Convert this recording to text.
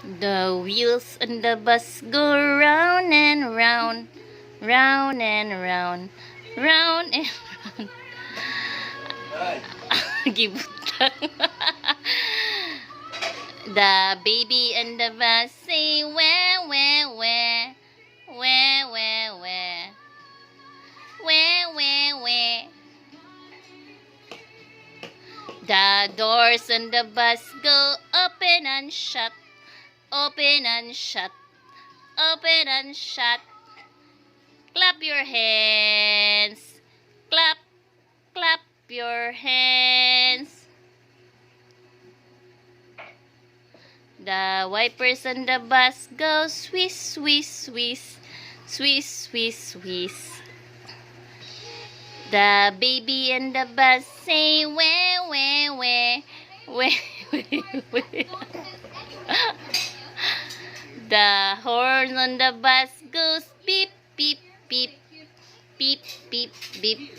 The wheels on the bus go round and round, round and round, round and round. Gibutang. The baby and the bus say where, where, where, where, where, where, where, where, where. The doors on the bus go open and shut, open and shut, open and shut. Clap your hands, clap, clap your hands. The wipers on the bus go swish, swish, swish, swish, swish, swish. The baby and the bus say where, where, where, where, where, where. The horn on the bus goes beep, beep, beep, beep, beep, beep.